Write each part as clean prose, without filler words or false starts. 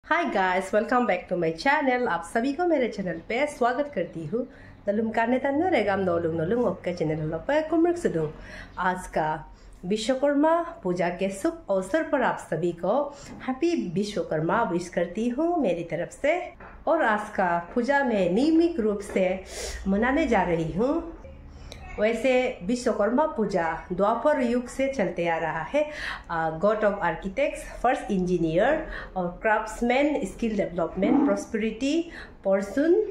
Hi guys, welcome back to my channel. आप सभी को मेरे चैनल पे स्वागत करती हूँ। नलुम काने तन्नो रेगाम नोलुम नोलुम ओके चैनल पे कुमरक सुदूं। आज का विश्वकर्मा पूजा के शुभ अवसर पर आप सभी को हैप्पी विश्वकर्मा विश करती हूँ मेरी तरफ से। और आज का पूजा में नियमित रूप से मनाने जा रही हूँ। वैसे विश्वकर्मा पूजा द्वापर युग से चलते आ रहा है। God of architects, first engineer और craftsman, skill development, prosperity, person,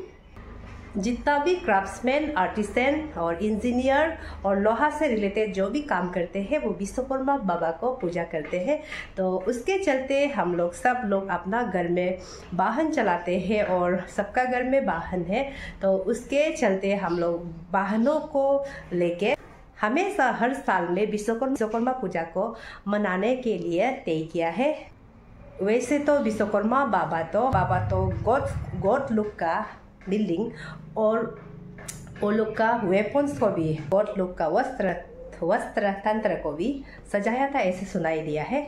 जितना भी क्राफ्ट्समैन, आर्टिसन और इंजीनियर और लोहा से रिलेटेड जो भी काम करते हैं वो विश्वकर्मा बाबा को पूजा करते हैं। तो उसके चलते हम लोग सब लोग अपना घर में वाहन चलाते हैं और सबका घर में वाहन है। तो उसके चलते हम लोग वाहनों को लेके हमेशा हर साल में विश्वकर्मा पूजा को मनाने के लिए तय किया है। वैसे तो विश्वकर्मा बाबा तो गॉड लुक का बिल्डिंग और वो लोग का वेपन्स को भी, गॉड लोग का वस्त्र तंत्र को भी सजाया था, ऐसे सुनाई दिया है।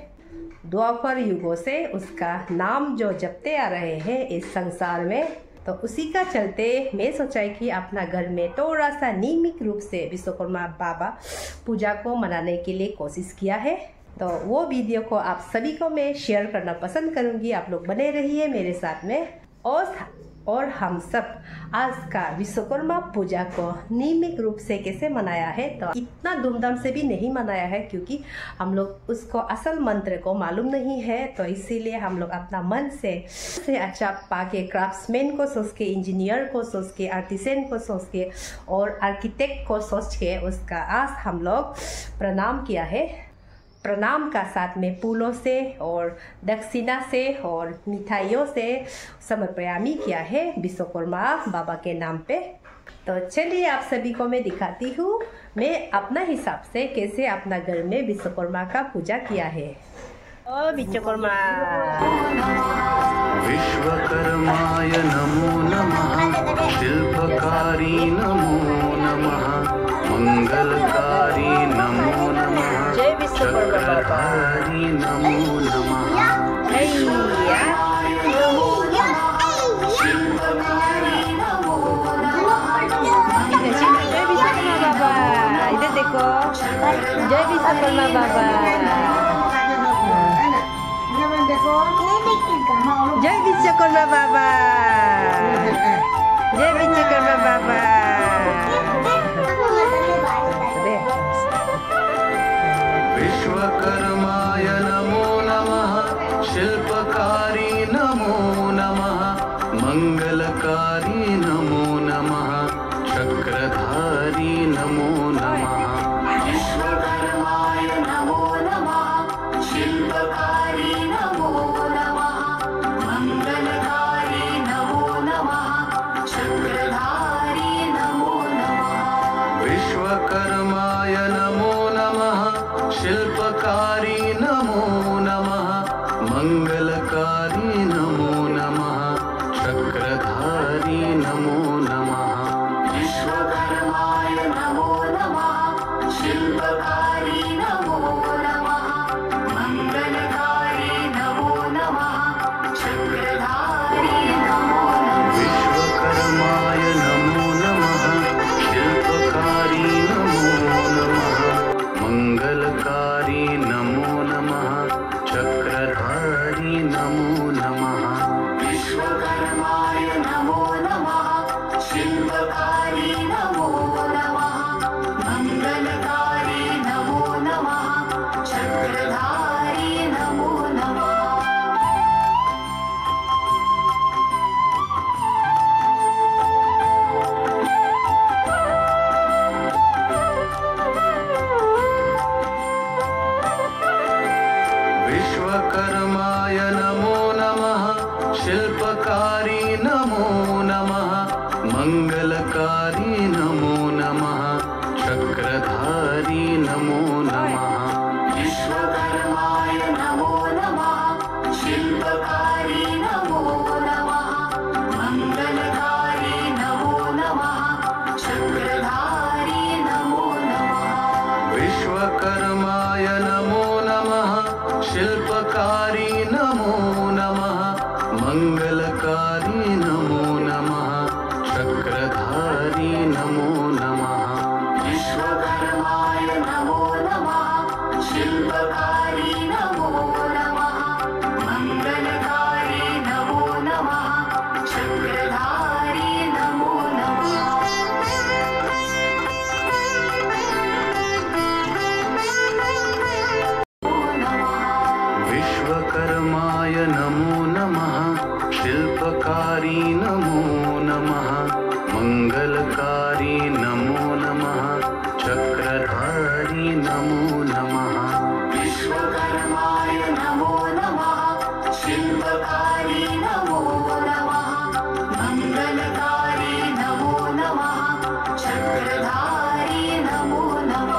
द्वापर युगों से उसका नाम जो जपते आ रहे हैं इस संसार में, तो उसी का चलते मैं सोचा कि अपना घर में थोड़ा सा नियमित रूप से विश्वकर्मा बाबा पूजा को मनाने के लिए कोशिश किया है। तो वो वीडियो को आप सभी को मैं शेयर करना पसंद करूंगी। आप लोग बने रहिए मेरे साथ में। और हम सब आज का विश्वकर्मा पूजा को नियमित रूप से कैसे मनाया है, तो इतना धूमधाम से भी नहीं मनाया है क्योंकि हम लोग उसको असल मंत्र को मालूम नहीं है। तो इसीलिए हम लोग अपना मन से अच्छा पाके क्राफ्ट्समैन को सोच के, इंजीनियर को सोच के, आर्टिसन को सोच के और आर्किटेक्ट को सोच के उसका आज हम लोग प्रणाम किया है। प्रणाम का साथ में फूलों से और दक्षिणा से और मिठाइयों से समर्पयामी किया है विश्वकर्मा बाबा के नाम पे। तो चलिए आप सभी को मैं दिखाती हूँ मैं अपना हिसाब से कैसे अपना घर में विश्वकर्मा का पूजा किया है। ओ विश्वकर्मा, विश्वकर्माय नमो नमः, शिल्पकारी नमो नमः, मंगलकारी नमो नमः, जय विश्वकर्मा बाबा, नमो नमः, हैया जय विश्वकर्मा बाबा, इधर देखो, जय विश्वकर्मा बाबा, जय विश्वकर्मा बाबा, जय विश्वकर्मा बाबा। विश्वकर्माय नमो नमः, शिल्पकारी नमो नमः, मंगलकारी नमो नमः, चक्रधारी नमो नमः। विश्वकर्माय नमो नमः, शिल्पकारी नमो नमः, मंगलकारी नमो नमः, चक्रधारी नमो नमः। विश्वकर्माय नमो नमः, शिल्पकारी नमो नमः, मंगलकारी नमो नमः, चक्रधारी नमो नमः। विश्वकर्माय नमो नमः, शिल्पकारी नमो नमः, मंगलकारी नमो नमः, चक्रधारी नमो नमः। विश्वकर्माय नमो नमः, शिल्पकारी नमो नमः, मंगलकारी नमो नमः, चक्रधारी नमो नमः। विश्वकर्माय नमो नमः, शिल्पकारी नमो नमः, मंगलकारी नमो नमः, चक्रधारी नमो नमः। विश्वकर्माय नमो नमः, शिल्पकारी नमो नमः, मंगलकारी नमो नमः, चक्रधारी नमो नमः। विश्वकर्माय नमो नमः, शिल्पकारी नमो नमः, मंगलकारी नमो नमः, चक्रधारी नमो नमः। विश्वकर्माय नमो नमः, शिल्पकारी नमो नमः, नमो नमः शिल्पकारी नमो नमः मंगलकारी नमो नमः चक्रधारी नमो नमः विश्वकर्माय नमो नमः शिल्पकारी नमो नमः मंगलकारी नमो नमः चक्रधारी नमो नमः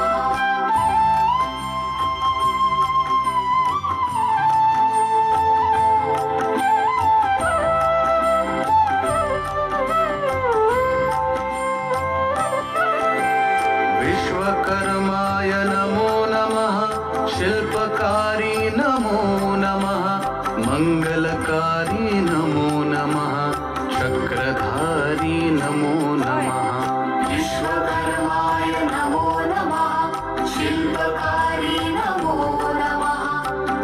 विश्वकर्माय नमो नमः शिल्पकारी नमो नमः मंगलकारी नमो नमः चक्रधारी नमो नमः विश्वकर्माय नमो नमः शिल्पकारी नमो नमः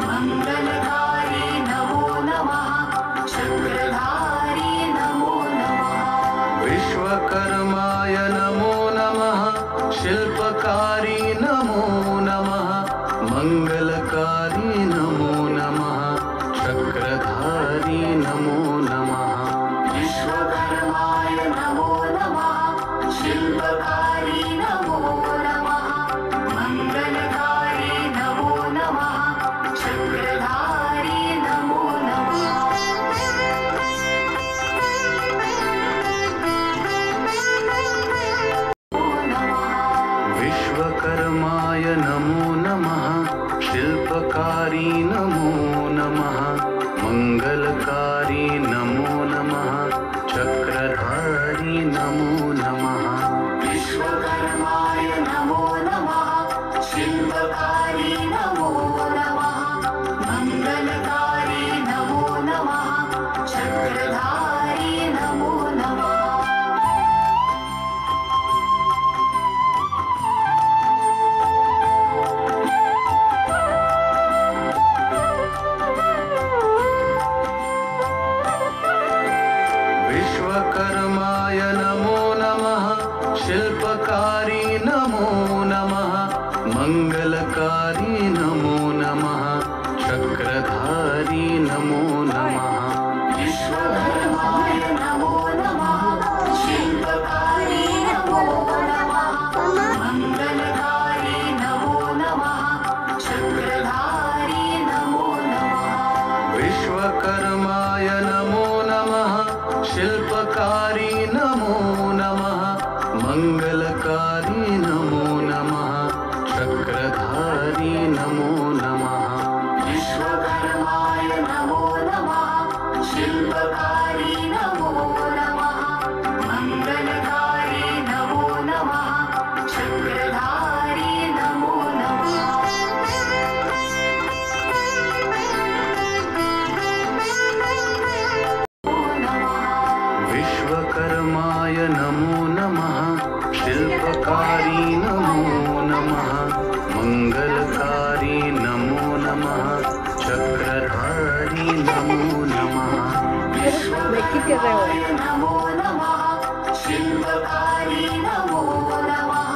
मंगलकारी नमो नमः चक्रधारी नमो नमः विश्वकर्माय नमो नमः शिल्पकारी नमो नमः मंगलकारी नमो नमः चक्रधारी नमो नमः विश्वकर्माय नमो नमः शिल्पकारी नमो नमः मंगलकारी नमो नमः चक्रधारी नमो विश्वकर्माय नमो नमः शिल्पकारी नमो नमः मंगलकारी नमो नमः चक्रधारी नमो नमः विश्वकर्माय नमो नमः शिल्पकारी नमो नमः मंगलकारी नमो नमः चक्रधारी नमो नमः विश्वकर्माय नमो नमः शिल्पकारी नमो नमः मंगलकारी नमो नमः चक्रधारी नमो नमः विश्वकर्माय नमो नमः शिल्पकारी नमो नमः मंगलकारी नमो नमः चक्रधारी नमो नमः विश्वकर्माय नमो नमः शिल्पकारी नमो नमः मंगलकारी नमो नमः चक्रधारी नमो नमः विश्वकर्माय नमो नमः शिल्पकारी नमो नमः मंगलकारी नमो नमः चक्रधारी नमो विश्वकर्माय नमो नमः शिल्पकारी नमो नमः मंगलकारी नमो नमः चक्रधारी नमो नमः विश्वकर्माय नमो नमः शिल्पकारी नमो नमः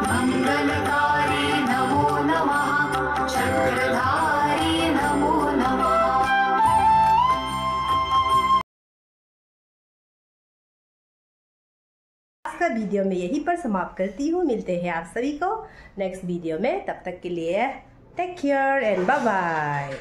मंगलकारी नमो नमः चक्रधारी नमो नमः आज का वीडियो में यहीं पर समाप्त करती हूँ। मिलते हैं आप सभी को नेक्स्ट वीडियो में। तब तक के लिए take care and bye bye.